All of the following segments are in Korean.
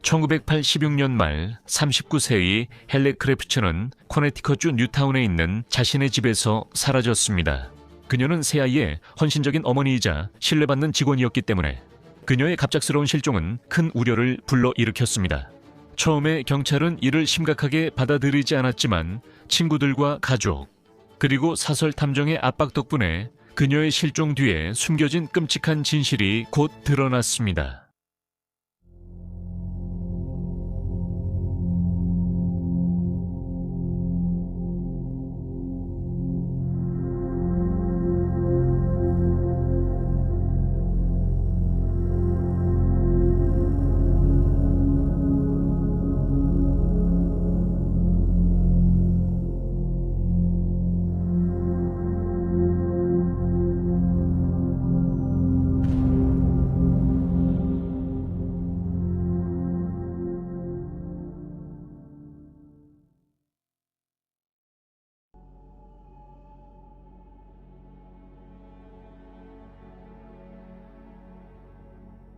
1986년 말 39세의 헬레 크래프츠는 코네티컷주 뉴타운에 있는 자신의 집에서 사라졌습니다. 그녀는 새아이의 헌신적인 어머니이자 신뢰받는 직원이었기 때문에 그녀의 갑작스러운 실종은 큰 우려를 불러일으켰습니다. 처음에 경찰은 이를 심각하게 받아들이지 않았지만 친구들과 가족, 그리고 사설 탐정의 압박 덕분에 그녀의 실종 뒤에 숨겨진 끔찍한 진실이 곧 드러났습니다.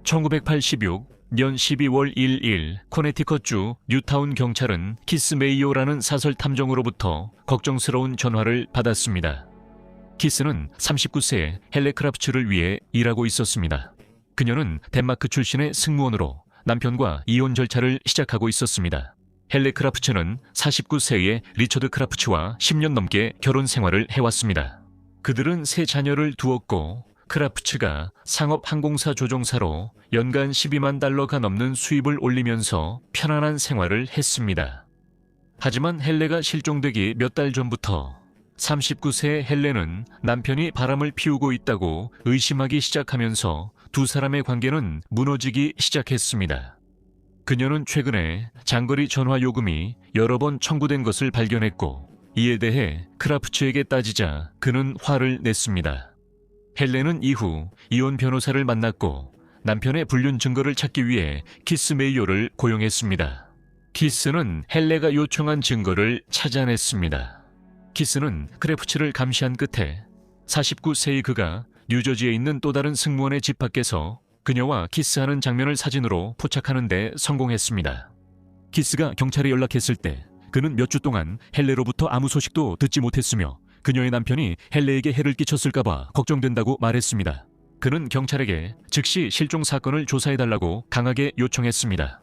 (1986년 12월 1일) 코네티컷주 뉴타운 경찰은 키스 메이오라는 사설 탐정으로부터 걱정스러운 전화를 받았습니다. 키스는 39세의 헬레 크라프츠를 위해 일하고 있었습니다. 그녀는 덴마크 출신의 승무원으로 남편과 이혼 절차를 시작하고 있었습니다. 헬레 크라프츠는 49세의 리처드 크라프츠와 10년 넘게 결혼 생활을 해왔습니다. 그들은 세 자녀를 두었고 크라프츠가 상업 항공사 조종사로 연간 $12만 넘는 수입을 올리면서 편안한 생활을 했습니다. 하지만 헬레가 실종되기 몇 달 전부터 39세의 헬레는 남편이 바람을 피우고 있다고 의심하기 시작하면서 두 사람의 관계는 무너지기 시작했습니다. 그녀는 최근에 장거리 전화 요금이 여러 번 청구된 것을 발견했고 이에 대해 크라프츠에게 따지자 그는 화를 냈습니다. 헬레는 이후 이혼 변호사를 만났고 남편의 불륜 증거를 찾기 위해 키스 메이오를 고용했습니다. 키스는 헬레가 요청한 증거를 찾아냈습니다. 키스는 크래프츠를 감시한 끝에 49세의 그가 뉴저지에 있는 또 다른 승무원의 집 밖에서 그녀와 키스하는 장면을 사진으로 포착하는 데 성공했습니다. 키스가 경찰에 연락했을 때 그는 몇 주 동안 헬레로부터 아무 소식도 듣지 못했으며 그녀의 남편이 헬레에게 해를 끼쳤을까봐 걱정된다고 말했습니다. 그는 경찰에게 즉시 실종 사건을 조사해달라고 강하게 요청했습니다.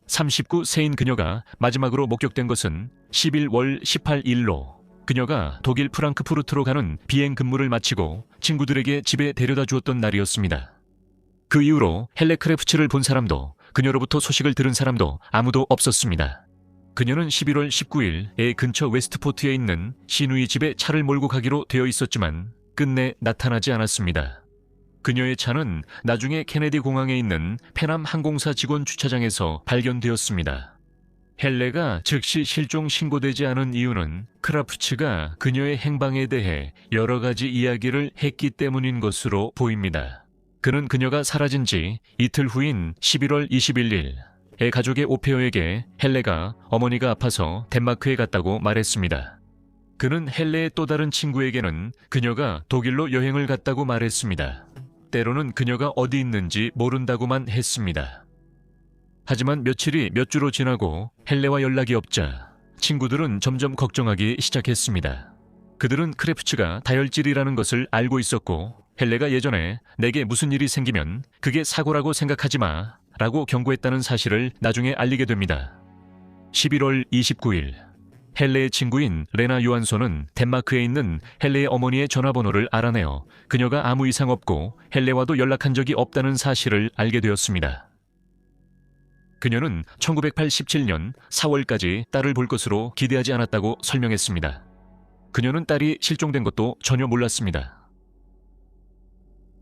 39세인 그녀가 마지막으로 목격된 것은 11월 18일로 그녀가 독일 프랑크푸르트로 가는 비행 근무를 마치고 친구들에게 집에 데려다 주었던 날이었습니다. 그 이후로 헬레 크래프츠를 본 사람도 그녀로부터 소식을 들은 사람도 아무도 없었습니다. 그녀는 11월 19일 애 근처 웨스트포트에 있는 시누이 집에 차를 몰고 가기로 되어 있었지만 끝내 나타나지 않았습니다. 그녀의 차는 나중에 케네디 공항에 있는 페남 항공사 직원 주차장에서 발견되었습니다. 헬레가 즉시 실종 신고되지 않은 이유는 크라프츠가 그녀의 행방에 대해 여러 가지 이야기를 했기 때문인 것으로 보입니다. 그는 그녀가 사라진 지 이틀 후인 11월 21일 애 가족의 오페어에게 헬레가 어머니가 아파서 덴마크에 갔다고 말했습니다. 그는 헬레의 또 다른 친구에게는 그녀가 독일로 여행을 갔다고 말했습니다. 때로는 그녀가 어디 있는지 모른다고만 했습니다. 하지만 며칠이 몇 주로 지나고 헬레와 연락이 없자 친구들은 점점 걱정하기 시작했습니다. 그들은 크래프츠가 다혈질이라는 것을 알고 있었고 헬레가 예전에 내게 무슨 일이 생기면 그게 사고라고 생각하지 마 라고 경고했다는 사실을 나중에 알리게 됩니다. 11월 29일 헬레의 친구인 레나 요한손은 덴마크에 있는 헬레의 어머니의 전화번호를 알아내어 그녀가 아무 이상 없고 헬레와도 연락한 적이 없다는 사실을 알게 되었습니다. 그녀는 1987년 4월까지 딸을 볼 것으로 기대하지 않았다고 설명했습니다. 그녀는 딸이 실종된 것도 전혀 몰랐습니다.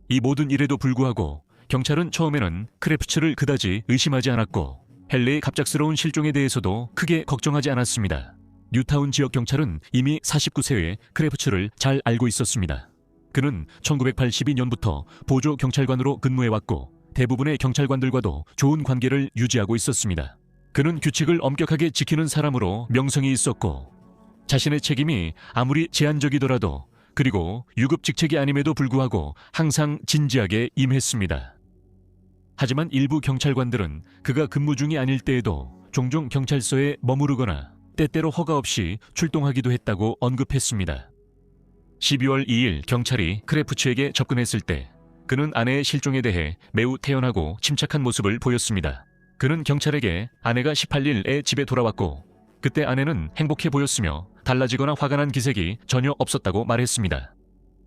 이 모든 일에도 불구하고 경찰은 처음에는 크래프츠를 그다지 의심하지 않았고 헬레의 갑작스러운 실종에 대해서도 크게 걱정하지 않았습니다. 뉴타운 지역 경찰은 이미 49세의 크래프츠를 잘 알고 있었습니다. 그는 1982년부터 보조 경찰관으로 근무해왔고 대부분의 경찰관들과도 좋은 관계를 유지하고 있었습니다. 그는 규칙을 엄격하게 지키는 사람으로 명성이 있었고 자신의 책임이 아무리 제한적이더라도 그리고 유급 직책이 아님에도 불구하고 항상 진지하게 임했습니다. 하지만 일부 경찰관들은 그가 근무 중이 아닐 때에도 종종 경찰서에 머무르거나 때때로 허가 없이 출동하기도 했다고 언급했습니다. 12월 2일 경찰이 크레프츠에게 접근했을 때 그는 아내의 실종에 대해 매우 태연하고 침착한 모습을 보였습니다. 그는 경찰에게 아내가 18일에 집에 돌아왔고 그때 아내는 행복해 보였으며 달라지거나 화가 난 기색이 전혀 없었다고 말했습니다.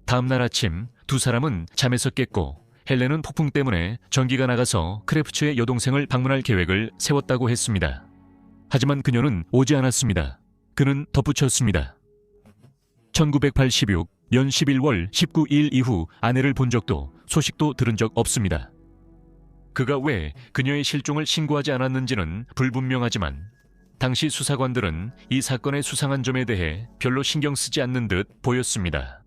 다음 날 아침 두 사람은 잠에서 깼고 헬렌은 폭풍 때문에 전기가 나가서 크레프츠의 여동생을 방문할 계획을 세웠다고 했습니다. 하지만 그녀는 오지 않았습니다. 그는 덧붙였습니다. 1986년 11월 19일 이후 아내를 본 적도 소식도 들은 적 없습니다. 그가 왜 그녀의 실종을 신고하지 않았는지는 불분명하지만 당시 수사관들은 이 사건의 수상한 점에 대해 별로 신경 쓰지 않는 듯 보였습니다.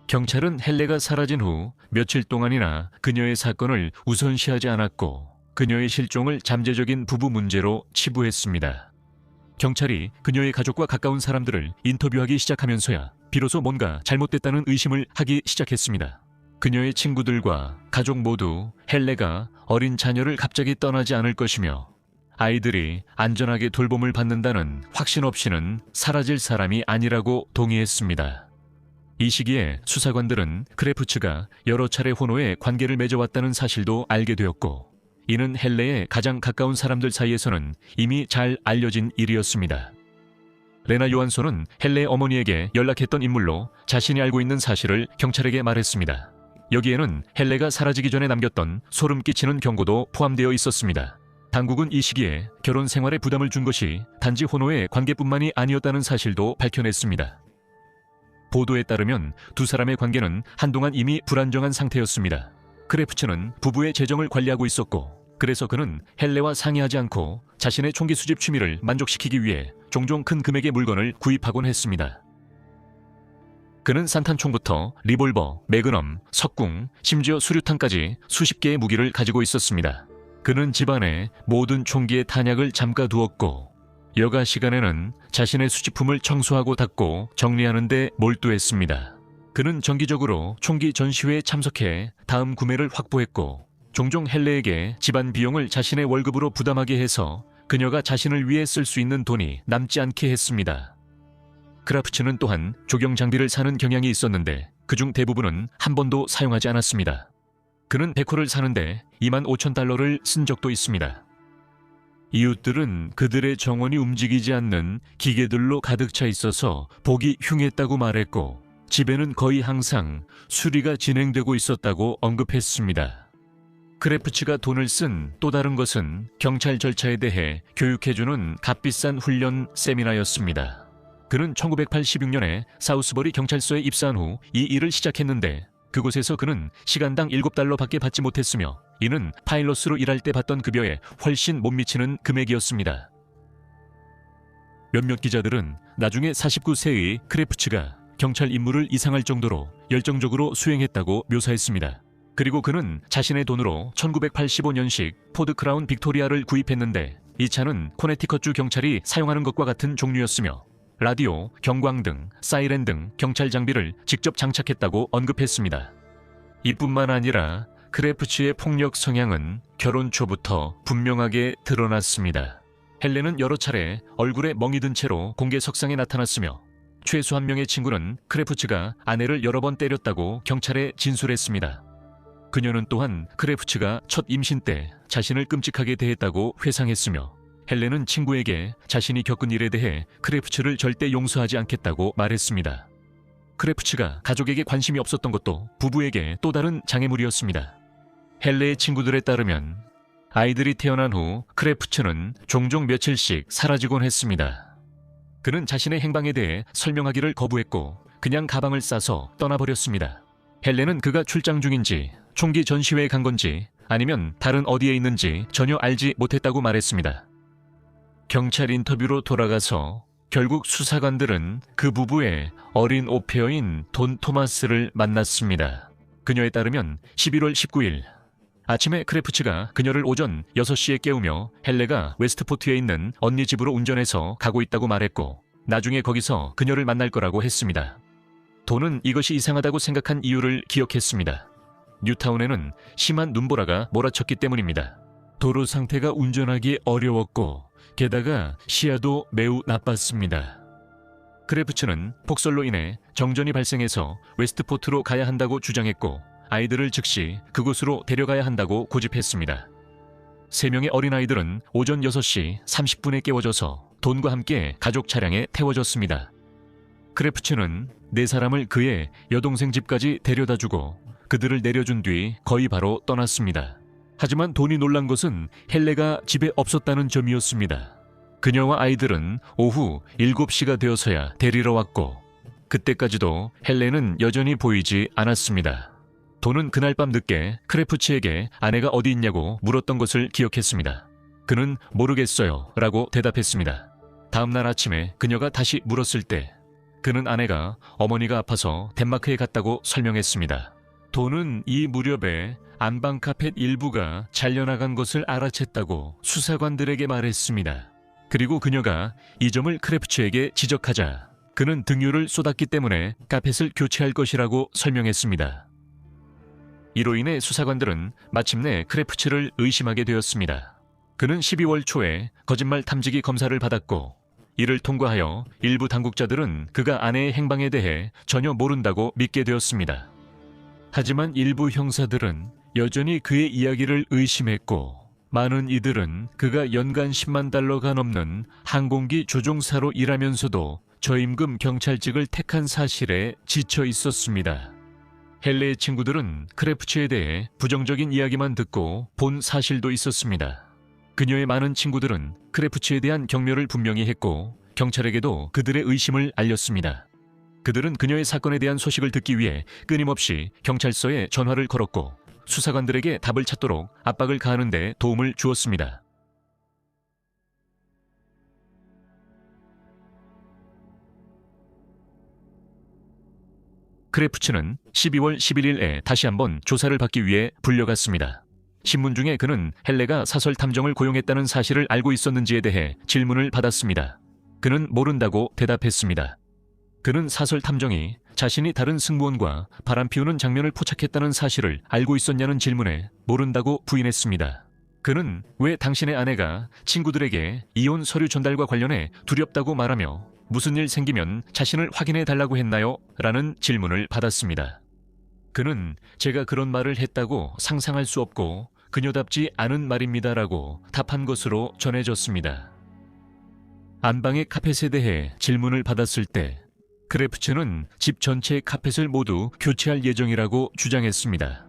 경찰은 헬레가 사라진 후 며칠 동안이나 그녀의 사건을 우선시하지 않았고 그녀의 실종을 잠재적인 부부 문제로 치부했습니다. 경찰이 그녀의 가족과 가까운 사람들을 인터뷰하기 시작하면서야 비로소 뭔가 잘못됐다는 의심을 하기 시작했습니다. 그녀의 친구들과 가족 모두 헬레가 어린 자녀를 갑자기 떠나지 않을 것이며 아이들이 안전하게 돌봄을 받는다는 확신 없이는 사라질 사람이 아니라고 동의했습니다. 이 시기에 수사관들은 크레프츠가 여러 차례 혼호에 관계를 맺어왔다는 사실도 알게 되었고 이는 헬레의 가장 가까운 사람들 사이에서는 이미 잘 알려진 일이었습니다. 레나 요한손은 헬레의 어머니에게 연락했던 인물로 자신이 알고 있는 사실을 경찰에게 말했습니다. 여기에는 헬레가 사라지기 전에 남겼던 소름 끼치는 경고도 포함되어 있었습니다. 당국은 이 시기에 결혼 생활에 부담을 준 것이 단지 혼호의 관계뿐만이 아니었다는 사실도 밝혀냈습니다. 보도에 따르면 두 사람의 관계는 한동안 이미 불안정한 상태였습니다. 크레프츠는 부부의 재정을 관리하고 있었고 그래서 그는 헬레와 상의하지 않고 자신의 총기 수집 취미를 만족시키기 위해 종종 큰 금액의 물건을 구입하곤 했습니다. 그는 산탄총부터 리볼버, 매그넘, 석궁, 심지어 수류탄까지 수십 개의 무기를 가지고 있었습니다. 그는 집안에 모든 총기의 탄약을 잠가두었고 여가 시간에는 자신의 수집품을 청소하고 닦고 정리하는 데 몰두했습니다. 그는 정기적으로 총기 전시회에 참석해 다음 구매를 확보했고 종종 헬레에게 집안 비용을 자신의 월급으로 부담하게 해서 그녀가 자신을 위해 쓸 수 있는 돈이 남지 않게 했습니다. 크라프츠는 또한 조경 장비를 사는 경향이 있었는데 그중 대부분은 한 번도 사용하지 않았습니다. 그는 데코를 사는데 25,000달러를 쓴 적도 있습니다. 이웃들은 그들의 정원이 움직이지 않는 기계들로 가득 차 있어서 보기 흉했다고 말했고 집에는 거의 항상 수리가 진행되고 있었다고 언급했습니다. 크레프츠가 돈을 쓴 또 다른 것은 경찰 절차에 대해 교육해주는 값비싼 훈련 세미나였습니다. 그는 1986년에 사우스버리 경찰서에 입사한 후 이 일을 시작했는데 그곳에서 그는 시간당 7달러밖에 받지 못했으며 이는 파일럿으로 일할 때 받던 급여에 훨씬 못 미치는 금액이었습니다. 몇몇 기자들은 나중에 49세의 크레프츠가 경찰 임무를 이상할 정도로 열정적으로 수행했다고 묘사했습니다. 그리고 그는 자신의 돈으로 1985년식 포드 크라운 빅토리아를 구입했는데 이 차는 코네티컷주 경찰이 사용하는 것과 같은 종류였으며 라디오, 경광등, 사이렌 등 경찰 장비를 직접 장착했다고 언급했습니다. 이뿐만 아니라 크레프츠의 폭력 성향은 결혼 초부터 분명하게 드러났습니다. 헬렌은 여러 차례 얼굴에 멍이 든 채로 공개석상에 나타났으며 최소 한 명의 친구는 크레프츠가 아내를 여러 번 때렸다고 경찰에 진술했습니다. 그녀는 또한 크레프츠가 첫 임신 때 자신을 끔찍하게 대했다고 회상했으며 헬렌은 친구에게 자신이 겪은 일에 대해 크레프츠를 절대 용서하지 않겠다고 말했습니다. 크레프츠가 가족에게 관심이 없었던 것도 부부에게 또 다른 장애물이었습니다. 헬레의 친구들에 따르면 아이들이 태어난 후 크레프츠는 종종 며칠씩 사라지곤 했습니다. 그는 자신의 행방에 대해 설명하기를 거부했고 그냥 가방을 싸서 떠나버렸습니다. 헬렌은 그가 출장 중인지 총기 전시회에 간 건지 아니면 다른 어디에 있는지 전혀 알지 못했다고 말했습니다. 경찰 인터뷰로 돌아가서 결국 수사관들은 그 부부의 어린 오페어인 돈 토마스를 만났습니다. 그녀에 따르면 11월 19일 아침에 크레프츠가 그녀를 오전 6시에 깨우며 헬레가 웨스트포트에 있는 언니 집으로 운전해서 가고 있다고 말했고 나중에 거기서 그녀를 만날 거라고 했습니다. 돈은 이것이 이상하다고 생각한 이유를 기억했습니다. 뉴타운에는 심한 눈보라가 몰아쳤기 때문입니다. 도로 상태가 운전하기 어려웠고 게다가 시야도 매우 나빴습니다. 크래프츠는 폭설로 인해 정전이 발생해서 웨스트포트로 가야 한다고 주장했고 아이들을 즉시 그곳으로 데려가야 한다고 고집했습니다. 3명의 어린아이들은 오전 6시 30분에 깨워져서 돈과 함께 가족 차량에 태워졌습니다. 크래프츠는 4사람을 그의 여동생 집까지 데려다주고 그들을 내려준 뒤 거의 바로 떠났습니다. 하지만 돈이 놀란 것은 헬레가 집에 없었다는 점이었습니다. 그녀와 아이들은 오후 7시가 되어서야 데리러 왔고 그때까지도 헬레는 여전히 보이지 않았습니다. 돈은 그날 밤 늦게 크래프츠에게 아내가 어디 있냐고 물었던 것을 기억했습니다. 그는 모르겠어요 라고 대답했습니다. 다음날 아침에 그녀가 다시 물었을 때 그는 아내가 어머니가 아파서 덴마크에 갔다고 설명했습니다. 돈은 이 무렵에 안방 카펫 일부가 잘려나간 것을 알아챘다고 수사관들에게 말했습니다. 그리고 그녀가 이 점을 크래프츠에게 지적하자 그는 등유를 쏟았기 때문에 카펫을 교체할 것이라고 설명했습니다. 이로 인해 수사관들은 마침내 크래프츠를 의심하게 되었습니다. 그는 12월 초에 거짓말 탐지기 검사를 받았고 이를 통과하여 일부 당국자들은 그가 아내의 행방에 대해 전혀 모른다고 믿게 되었습니다. 하지만 일부 형사들은 여전히 그의 이야기를 의심했고 많은 이들은 그가 연간 10만 달러가 넘는 항공기 조종사로 일하면서도 저임금 경찰직을 택한 사실에 지쳐 있었습니다. 헬레의 친구들은 크래프츠에 대해 부정적인 이야기만 듣고 본 사실도 있었습니다. 그녀의 많은 친구들은 크래프츠에 대한 경멸을 분명히 했고 경찰에게도 그들의 의심을 알렸습니다. 그들은 그녀의 사건에 대한 소식을 듣기 위해 끊임없이 경찰서에 전화를 걸었고 수사관들에게 답을 찾도록 압박을 가하는 데 도움을 주었습니다. 크래프츠는 12월 11일에 다시 한번 조사를 받기 위해 불려갔습니다. 신문 중에 그는 헬레가 사설 탐정을 고용했다는 사실을 알고 있었는지에 대해 질문을 받았습니다. 그는 모른다고 대답했습니다. 그는 사설 탐정이 자신이 다른 승무원과 바람 피우는 장면을 포착했다는 사실을 알고 있었냐는 질문에 모른다고 부인했습니다. 그는 왜 당신의 아내가 친구들에게 이혼 서류 전달과 관련해 두렵다고 말하며 무슨 일 생기면 자신을 확인해 달라고 했나요? 라는 질문을 받았습니다. 그는 제가 그런 말을 했다고 상상할 수 없고 그녀답지 않은 말입니다라고 답한 것으로 전해졌습니다. 안방의 카펫에 대해 질문을 받았을 때 크래프츠는 집 전체의 카펫을 모두 교체할 예정이라고 주장했습니다.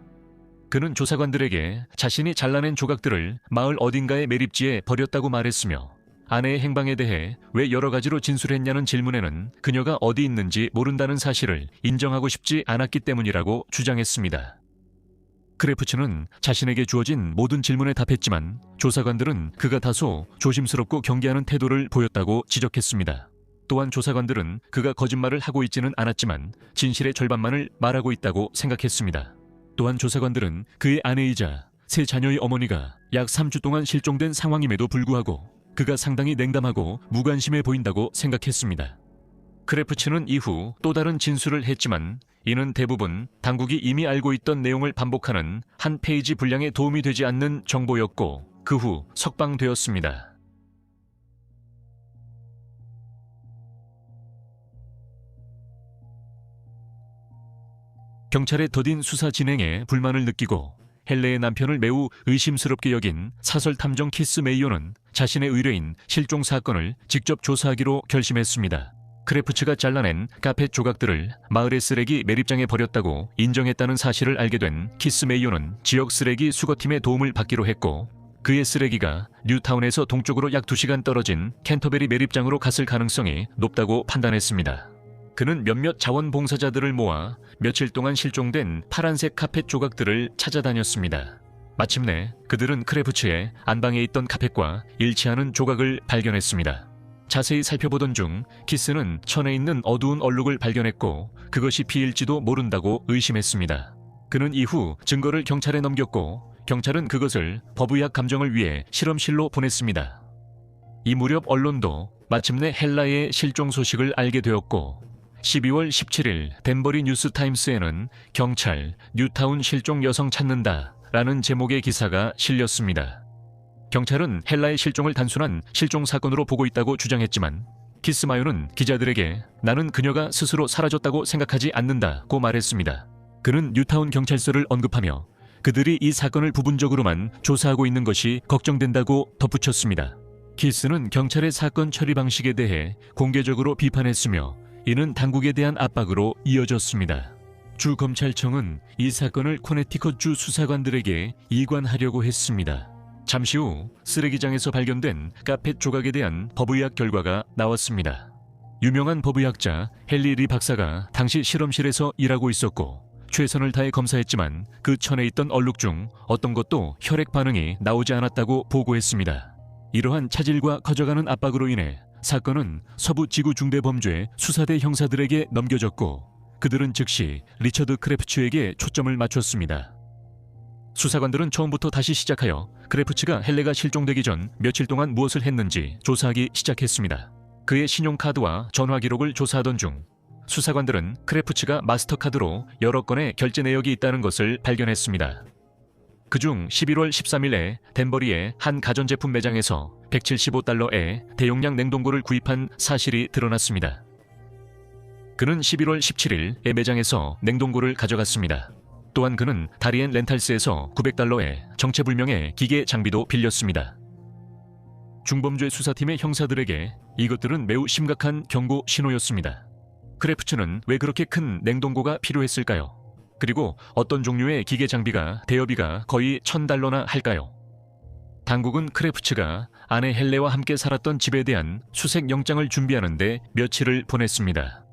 그는 조사관들에게 자신이 잘라낸 조각들을 마을 어딘가의 매립지에 버렸다고 말했으며 아내의 행방에 대해 왜 여러 가지로 진술했냐는 질문에는 그녀가 어디 있는지 모른다는 사실을 인정하고 싶지 않았기 때문이라고 주장했습니다. 크래프츠는 자신에게 주어진 모든 질문에 답했지만 조사관들은 그가 다소 조심스럽고 경계하는 태도를 보였다고 지적했습니다. 또한 조사관들은 그가 거짓말을 하고 있지는 않았지만 진실의 절반만을 말하고 있다고 생각했습니다. 또한 조사관들은 그의 아내이자 3 자녀의 어머니가 약 3주 동안 실종된 상황임에도 불구하고 그가 상당히 냉담하고 무관심해 보인다고 생각했습니다. 크래프츠는 이후 또 다른 진술을 했지만 이는 대부분 당국이 이미 알고 있던 내용을 반복하는 한 페이지 분량에 도움이 되지 않는 정보였고 그 후 석방되었습니다. 경찰의 더딘 수사 진행에 불만을 느끼고 헬레의 남편을 매우 의심스럽게 여긴 사설 탐정 키스 메이오는 자신의 의뢰인 실종 사건을 직접 조사하기로 결심했습니다. 크래프츠가 잘라낸 카펫 조각들을 마을의 쓰레기 매립장에 버렸다고 인정했다는 사실을 알게 된 키스 메이오는 지역 쓰레기 수거팀의 도움을 받기로 했고 그의 쓰레기가 뉴타운에서 동쪽으로 약 2시간 떨어진 캔터베리 매립장으로 갔을 가능성이 높다고 판단했습니다. 그는 몇몇 자원봉사자들을 모아 며칠 동안 실종된 파란색 카펫 조각들을 찾아다녔습니다. 마침내 그들은 크래프츠의 안방에 있던 카펫과 일치하는 조각을 발견했습니다. 자세히 살펴보던 중 키스는 천에 있는 어두운 얼룩을 발견했고 그것이 피일지도 모른다고 의심했습니다. 그는 이후 증거를 경찰에 넘겼고 경찰은 그것을 법의학 감정을 위해 실험실로 보냈습니다. 이 무렵 언론도 마침내 헬라의 실종 소식을 알게 되었고 12월 17일 댄버리 뉴스타임스에는 경찰 뉴타운 실종 여성 찾는다 라는 제목의 기사가 실렸습니다. 경찰은 헬라의 실종을 단순한 실종 사건으로 보고 있다고 주장했지만 키스마요는 기자들에게 나는 그녀가 스스로 사라졌다고 생각하지 않는다고 말했습니다. 그는 뉴타운 경찰서를 언급하며 그들이 이 사건을 부분적으로만 조사하고 있는 것이 걱정된다고 덧붙였습니다. 키스는 경찰의 사건 처리 방식에 대해 공개적으로 비판했으며 이는 당국에 대한 압박으로 이어졌습니다. 주 검찰청은 이 사건을 코네티컷주 수사관들에게 이관하려고 했습니다. 잠시 후 쓰레기장에서 발견된 카펫 조각에 대한 법의학 결과가 나왔습니다. 유명한 법의학자 헨리 리 박사가 당시 실험실에서 일하고 있었고 최선을 다해 검사했지만 그 천에 있던 얼룩 중 어떤 것도 혈액 반응이 나오지 않았다고 보고했습니다. 이러한 차질과 커져가는 압박으로 인해 사건은 서부 지구 중대범죄 수사대 형사들에게 넘겨졌고 그들은 즉시 리처드 크래프츠에게 초점을 맞췄습니다. 수사관들은 처음부터 다시 시작하여 크래프츠가 헬레가 실종되기 전 며칠 동안 무엇을 했는지 조사하기 시작했습니다. 그의 신용카드와 전화 기록을 조사하던 중 수사관들은 크래프츠가 마스터카드로 여러 건의 결제 내역이 있다는 것을 발견했습니다. 그중 11월 13일에 댄버리의 한 가전제품 매장에서 $175에 대용량 냉동고를 구입한 사실이 드러났습니다. 그는 11월 17일에 매장에서 냉동고를 가져갔습니다. 또한 그는 다리엔 렌탈스에서 $900에 정체불명의 기계 장비도 빌렸습니다. 중범죄 수사팀의 형사들에게 이것들은 매우 심각한 경고 신호였습니다. 크래프츠는 왜 그렇게 큰 냉동고가 필요했을까요? 그리고 어떤 종류의 기계 장비가 대여비가 거의 $1,000나 할까요? 당국은 크래프츠가 아내 헬레와 함께 살았던 집에 대한 수색 영장을 준비하는데 며칠을 보냈습니다.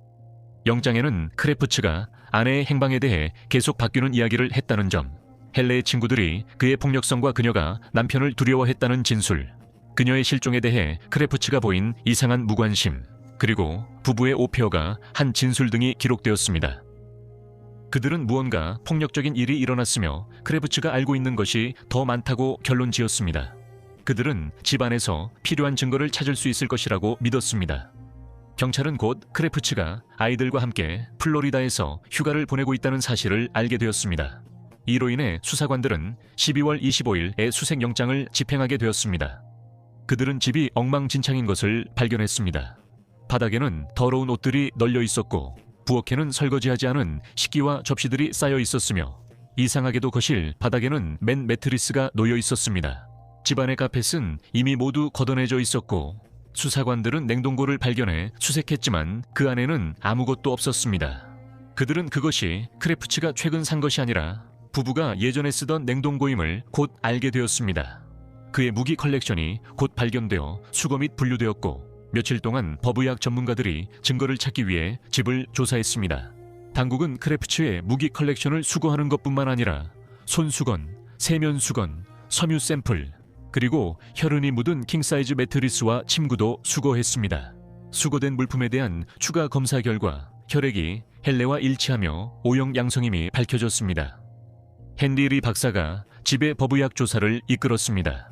영장에는 크래프츠가 아내의 행방에 대해 계속 바뀌는 이야기를 했다는 점, 헬레의 친구들이 그의 폭력성과 그녀가 남편을 두려워했다는 진술, 그녀의 실종에 대해 크래프츠가 보인 이상한 무관심, 그리고 부부의 오페어가 한 진술 등이 기록되었습니다. 그들은 무언가 폭력적인 일이 일어났으며 크래프츠가 알고 있는 것이 더 많다고 결론 지었습니다. 그들은 집안에서 필요한 증거를 찾을 수 있을 것이라고 믿었습니다. 경찰은 곧 크래프츠가 아이들과 함께 플로리다에서 휴가를 보내고 있다는 사실을 알게 되었습니다. 이로 인해 수사관들은 12월 25일에 수색영장을 집행하게 되었습니다. 그들은 집이 엉망진창인 것을 발견했습니다. 바닥에는 더러운 옷들이 널려 있었고 부엌에는 설거지하지 않은 식기와 접시들이 쌓여 있었으며 이상하게도 거실 바닥에는 맨 매트리스가 놓여 있었습니다. 집안의 카펫은 이미 모두 걷어내져 있었고 수사관들은 냉동고를 발견해 수색했지만 그 안에는 아무것도 없었습니다. 그들은 그것이 크래프츠가 최근 산 것이 아니라 부부가 예전에 쓰던 냉동고임을 곧 알게 되었습니다. 그의 무기 컬렉션이 곧 발견되어 수거 및 분류되었고 며칠 동안 법의학 전문가들이 증거를 찾기 위해 집을 조사했습니다. 당국은 크래프츠의 무기 컬렉션을 수거하는 것뿐만 아니라 손수건, 세면수건, 섬유 샘플, 그리고 혈흔이 묻은 킹사이즈 매트리스와 침구도 수거했습니다. 수거된 물품에 대한 추가 검사 결과 혈액이 헬레와 일치하며 오형 양성임이 밝혀졌습니다. 헨리 리 박사가 집의 법의학 조사를 이끌었습니다.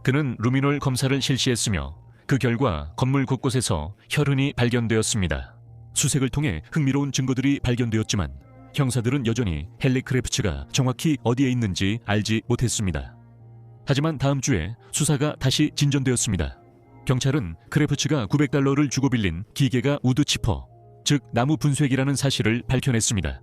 그는 루미놀 검사를 실시했으며 그 결과 건물 곳곳에서 혈흔이 발견되었습니다. 수색을 통해 흥미로운 증거들이 발견되었지만 형사들은 여전히 헨리 크래프츠가 정확히 어디에 있는지 알지 못했습니다. 하지만 다음 주에 수사가 다시 진전되었습니다. 경찰은 크래프츠가 $900를 주고 빌린 기계가 우드 치퍼, 즉 나무 분쇄기라는 사실을 밝혀냈습니다.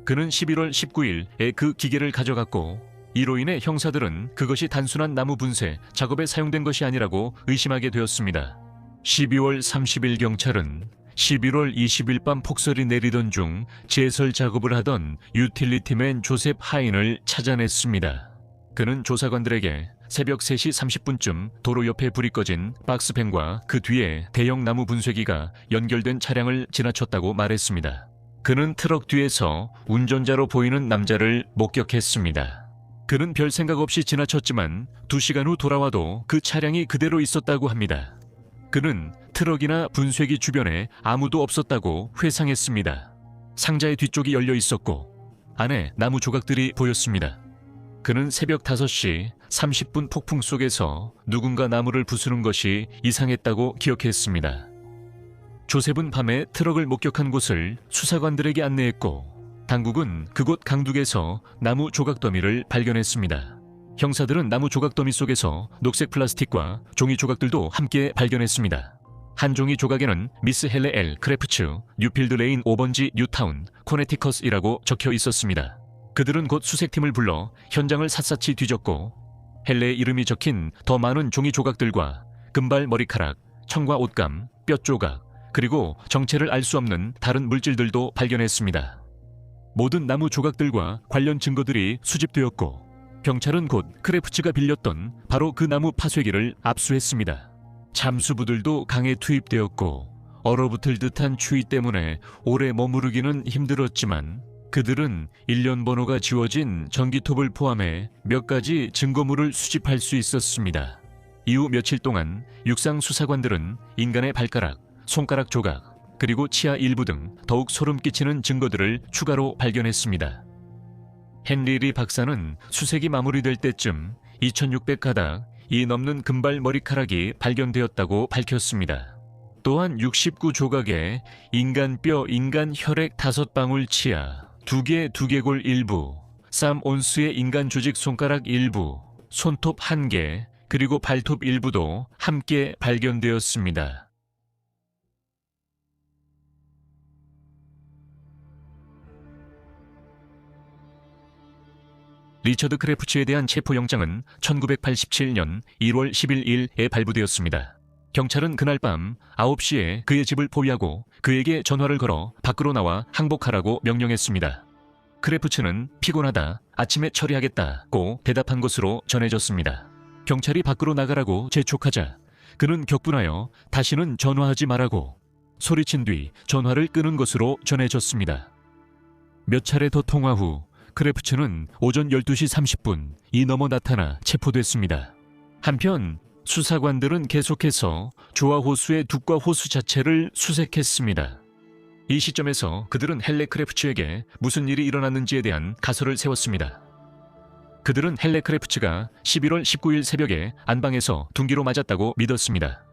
그는 11월 19일에 그 기계를 가져갔고 이로 인해 형사들은 그것이 단순한 나무 분쇄 작업에 사용된 것이 아니라고 의심하게 되었습니다. 12월 30일 경찰은 11월 20일 밤 폭설이 내리던 중 제설 작업을 하던 유틸리티맨 조셉 하인을 찾아냈습니다. 그는 조사관들에게 새벽 3시 30분쯤 도로 옆에 불이 꺼진 박스팬과 그 뒤에 대형 나무 분쇄기가 연결된 차량을 지나쳤다고 말했습니다. 그는 트럭 뒤에서 운전자로 보이는 남자를 목격했습니다. 그는 별 생각 없이 지나쳤지만 2시간 후 돌아와도 그 차량이 그대로 있었다고 합니다. 그는 트럭이나 분쇄기 주변에 아무도 없었다고 회상했습니다. 상자의 뒤쪽이 열려 있었고 안에 나무 조각들이 보였습니다. 그는 새벽 5시 30분 폭풍 속에서 누군가 나무를 부수는 것이 이상했다고 기억했습니다. 조셉은 밤에 트럭을 목격한 곳을 수사관들에게 안내했고 당국은 그곳 강둑에서 나무 조각 더미를 발견했습니다. 형사들은 나무 조각 더미 속에서 녹색 플라스틱과 종이 조각들도 함께 발견했습니다. 한 종이 조각에는 미스 헬레 L 크래프츠, 뉴필드 레인 5번지 뉴타운, 코네티컷이라고 적혀 있었습니다. 그들은 곧 수색팀을 불러 현장을 샅샅이 뒤졌고 헬레의 이름이 적힌 더 많은 종이 조각들과 금발 머리카락, 청과 옷감, 뼈 조각, 그리고 정체를 알 수 없는 다른 물질들도 발견했습니다. 모든 나무 조각들과 관련 증거들이 수집되었고 경찰은 곧 크래프츠가 빌렸던 바로 그 나무 파쇄기를 압수했습니다. 잠수부들도 강에 투입되었고 얼어붙을 듯한 추위 때문에 오래 머무르기는 힘들었지만 그들은 일련 번호가 지워진 전기톱을 포함해 몇 가지 증거물을 수집할 수 있었습니다. 이후 며칠 동안 육상 수사관들은 인간의 발가락, 손가락 조각, 그리고 치아 일부 등 더욱 소름 끼치는 증거들을 추가로 발견했습니다. 헨리 리 박사는 수색이 마무리될 때쯤 2600가닥 이 넘는 금발 머리카락이 발견되었다고 밝혔습니다. 또한 69조각의 인간 뼈, 인간 혈액 5방울 치아, 2개 두개골 일부, 3온스의 인간 조직 손가락 일부, 손톱 1개, 그리고 발톱 일부도 함께 발견되었습니다. 리처드 크래프츠에 대한 체포영장은 1987년 1월 11일에 발부되었습니다. 경찰은 그날 밤 9시에 그의 집을 포위하고 그에게 전화를 걸어 밖으로 나와 항복하라고 명령했습니다. 크래프츠는 피곤하다, 아침에 처리하겠다고 대답한 것으로 전해졌습니다. 경찰이 밖으로 나가라고 재촉하자 그는 격분하여 다시는 전화하지 말라고 소리친 뒤 전화를 끊은 것으로 전해졌습니다. 몇 차례 더 통화 후 크래프츠는 오전 12시 30분 이 넘어 나타나 체포됐습니다. 한편 수사관들은 계속해서 조아 호수의 둑과 호수 자체를 수색했습니다. 이 시점에서 그들은 헬레 크래프츠에게 무슨 일이 일어났는지에 대한 가설을 세웠습니다. 그들은 헬레 크래프츠가 11월 19일 새벽에 안방에서 둔기로 맞았다고 믿었습니다.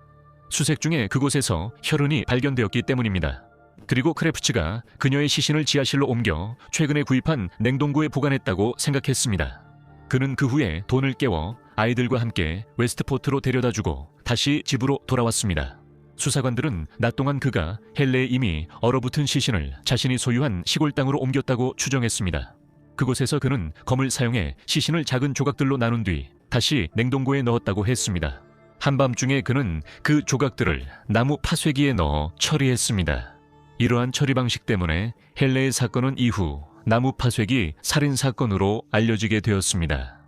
수색 중에 그곳에서 혈흔이 발견되었기 때문입니다. 그리고 크래프츠가 그녀의 시신을 지하실로 옮겨 최근에 구입한 냉동고에 보관했다고 생각했습니다. 그는 그 후에 돈을 깨워 아이들과 함께 웨스트포트로 데려다주고 다시 집으로 돌아왔습니다. 수사관들은 낮 동안 그가 헬레에 이미 얼어붙은 시신을 자신이 소유한 시골 땅으로 옮겼다고 추정했습니다. 그곳에서 그는 검을 사용해 시신을 작은 조각들로 나눈 뒤 다시 냉동고에 넣었다고 했습니다. 한밤중에 그는 그 조각들을 나무 파쇄기에 넣어 처리했습니다. 이러한 처리 방식 때문에 헬레의 사건은 이후 나무 파쇄기 살인 사건으로 알려지게 되었습니다.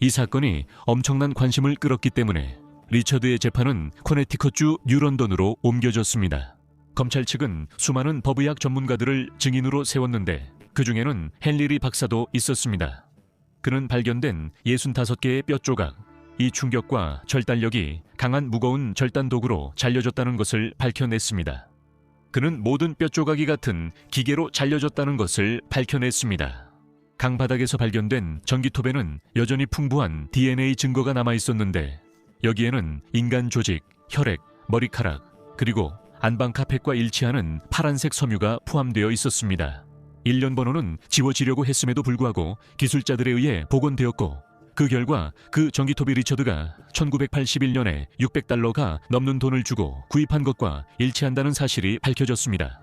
이 사건이 엄청난 관심을 끌었기 때문에 리처드의 재판은 코네티컷주 뉴런던으로 옮겨졌습니다. 검찰 측은 수많은 법의학 전문가들을 증인으로 세웠는데 그 중에는 헨리 리 박사도 있었습니다. 그는 발견된 65개의 뼈 조각, 이 충격과 절단력이 강한 무거운 절단 도구로 잘려졌다는 것을 밝혀냈습니다. 그는 모든 뼈 조각이 같은 기계로 잘려졌다는 것을 밝혀냈습니다. 강바닥에서 발견된 전기톱에는 여전히 풍부한 DNA 증거가 남아있었는데 여기에는 인간 조직, 혈액, 머리카락, 그리고 안방 카펫과 일치하는 파란색 섬유가 포함되어 있었습니다. 일련 번호는 지워지려고 했음에도 불구하고 기술자들에 의해 복원되었고 그 결과 그 전기톱이 리처드가 1981년에 $600가 넘는 돈을 주고 구입한 것과 일치한다는 사실이 밝혀졌습니다.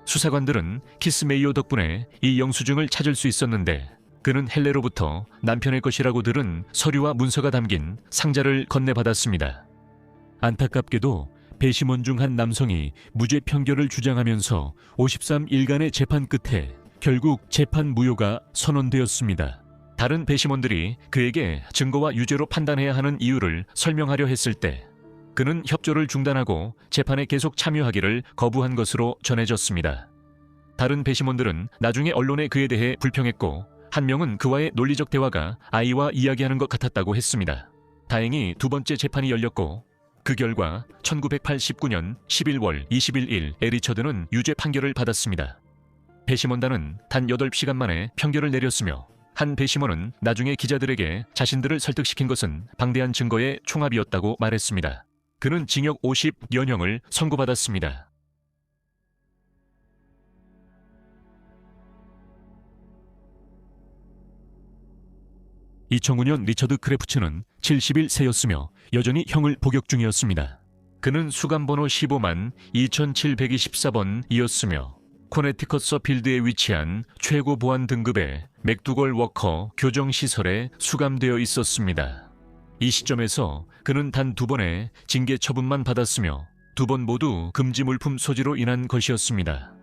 수사관들은 키스 메이오 덕분에 이 영수증을 찾을 수 있었는데 그는 헬레로부터 남편의 것이라고 들은 서류와 문서가 담긴 상자를 건네받았습니다. 안타깝게도 배심원 중 한 남성이 무죄 판결을 주장하면서 53일간의 재판 끝에 결국 재판 무효가 선언되었습니다. 다른 배심원들이 그에게 증거와 유죄로 판단해야 하는 이유를 설명하려 했을 때 그는 협조를 중단하고 재판에 계속 참여하기를 거부한 것으로 전해졌습니다. 다른 배심원들은 나중에 언론에 그에 대해 불평했고 한 명은 그와의 논리적 대화가 아이와 이야기하는 것 같았다고 했습니다. 다행히 두 번째 재판이 열렸고 그 결과 1989년 11월 21일에 리처드는 유죄 판결을 받았습니다. 배심원단은 단 8시간 만에 판결을 내렸으며 한 배심원은 나중에 기자들에게 자신들을 설득시킨 것은 방대한 증거의 총합이었다고 말했습니다. 그는 징역 50년형을 선고받았습니다. 2009년 리처드 크래프츠는 71세였으며 여전히 형을 복역 중이었습니다. 그는 수감번호 15만 2724번이었으며 코네티컷 서필드에 위치한 최고 보안 등급의 맥두걸 워커 교정시설에 수감되어 있었습니다. 이 시점에서 그는 단 2번의 징계 처분만 받았으며 2번 모두 금지 물품 소지로 인한 것이었습니다.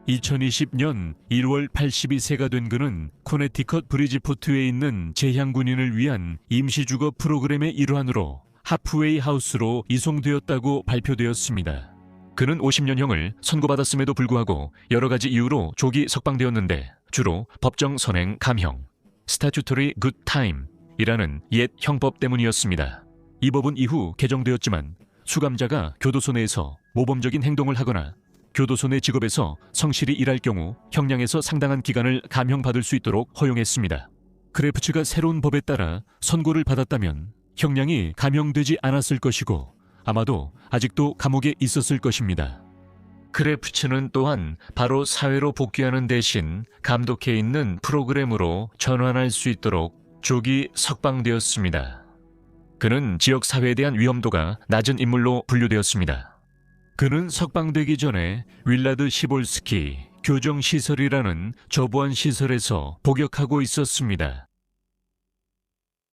2020년 1월 82세가 된 그는 코네티컷 브리지포트에 있는 재향군인을 위한 임시주거 프로그램의 일환으로 하프웨이 하우스로 이송되었다고 발표되었습니다. 그는 50년형을 선고받았음에도 불구하고 여러 가지 이유로 조기 석방되었는데 주로 법정 선행 감형, 스타튜터리 굿 타임이라는 옛 형법 때문이었습니다. 이 법은 이후 개정되었지만 수감자가 교도소 내에서 모범적인 행동을 하거나 교도소 내 직업에서 성실히 일할 경우 형량에서 상당한 기간을 감형받을 수 있도록 허용했습니다. 크래프츠가 새로운 법에 따라 선고를 받았다면 형량이 감형되지 않았을 것이고 아마도 아직도 감옥에 있었을 것입니다. 크래프츠는 또한 바로 사회로 복귀하는 대신 감독해 있는 프로그램으로 전환할 수 있도록 조기 석방되었습니다. 그는 지역 사회에 대한 위험도가 낮은 인물로 분류되었습니다. 그는 석방되기 전에 윌라드 시볼스키 교정시설이라는 저보안 시설에서 복역하고 있었습니다.